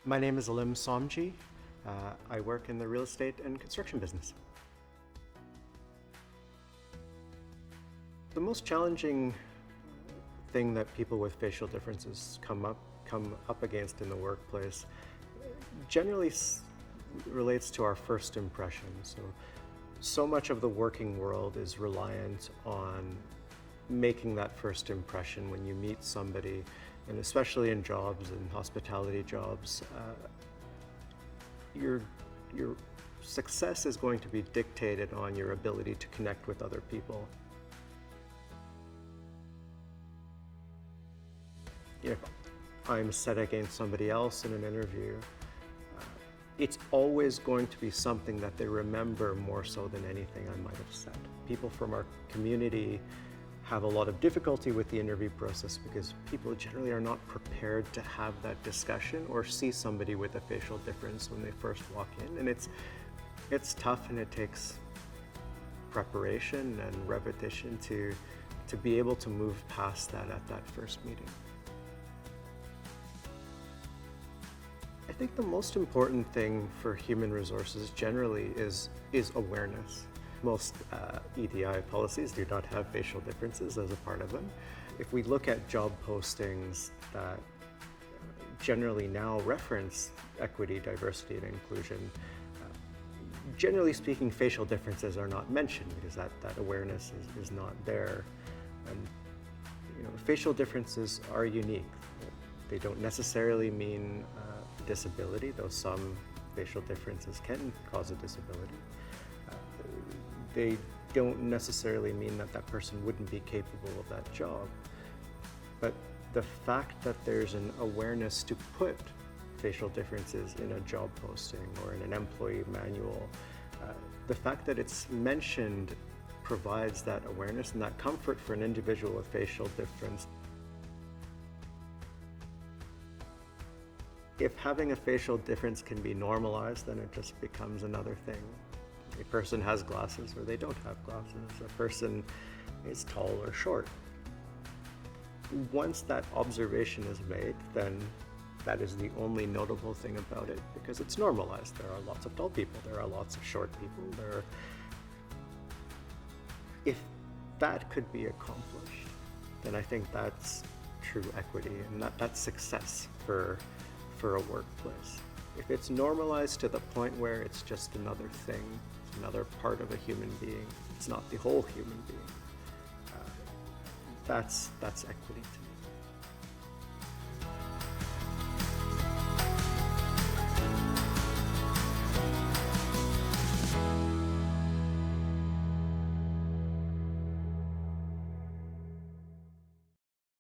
My name is Alim. I work in the real estate and construction business. The most challenging thing that people with facial differences come up against in the workplace generally relates to our first impression. So much of the working world is reliant on making that first impression when you meet somebody, and especially in jobs and hospitality jobs, your success is going to be dictated on your ability to connect with other people. If I'm set against somebody else in an interview, it's always going to be something that they remember more so than anything I might have said. People from our community have a lot of difficulty with the interview process because people generally are not prepared to have that discussion or see somebody with a facial difference when they first walk in. And it's tough, and it takes preparation and repetition to be able to move past that at that first meeting. I think the most important thing for human resources generally is awareness. Most EDI policies do not have facial differences as a part of them. If we look at job postings that generally now reference equity, diversity, and inclusion, generally speaking, facial differences are not mentioned because that awareness is not there. And facial differences are unique. They don't necessarily mean disability, though some facial differences can cause a disability. They don't necessarily mean that that person wouldn't be capable of that job. But the fact that there's an awareness to put facial differences in a job posting or in an employee manual, the fact that it's mentioned provides that awareness and that comfort for an individual with facial difference. If having a facial difference can be normalized, then it just becomes another thing. A person has glasses or they don't have glasses. A person is tall or short. Once that observation is made, then that is the only notable thing about it because it's normalized. There are lots of tall people, there are lots of short people. If that could be accomplished, then I think that's true equity, and that's success for a workplace. If it's normalized to the point where it's just another thing, it's another part of a human being, it's not the whole human being, that's equity to me.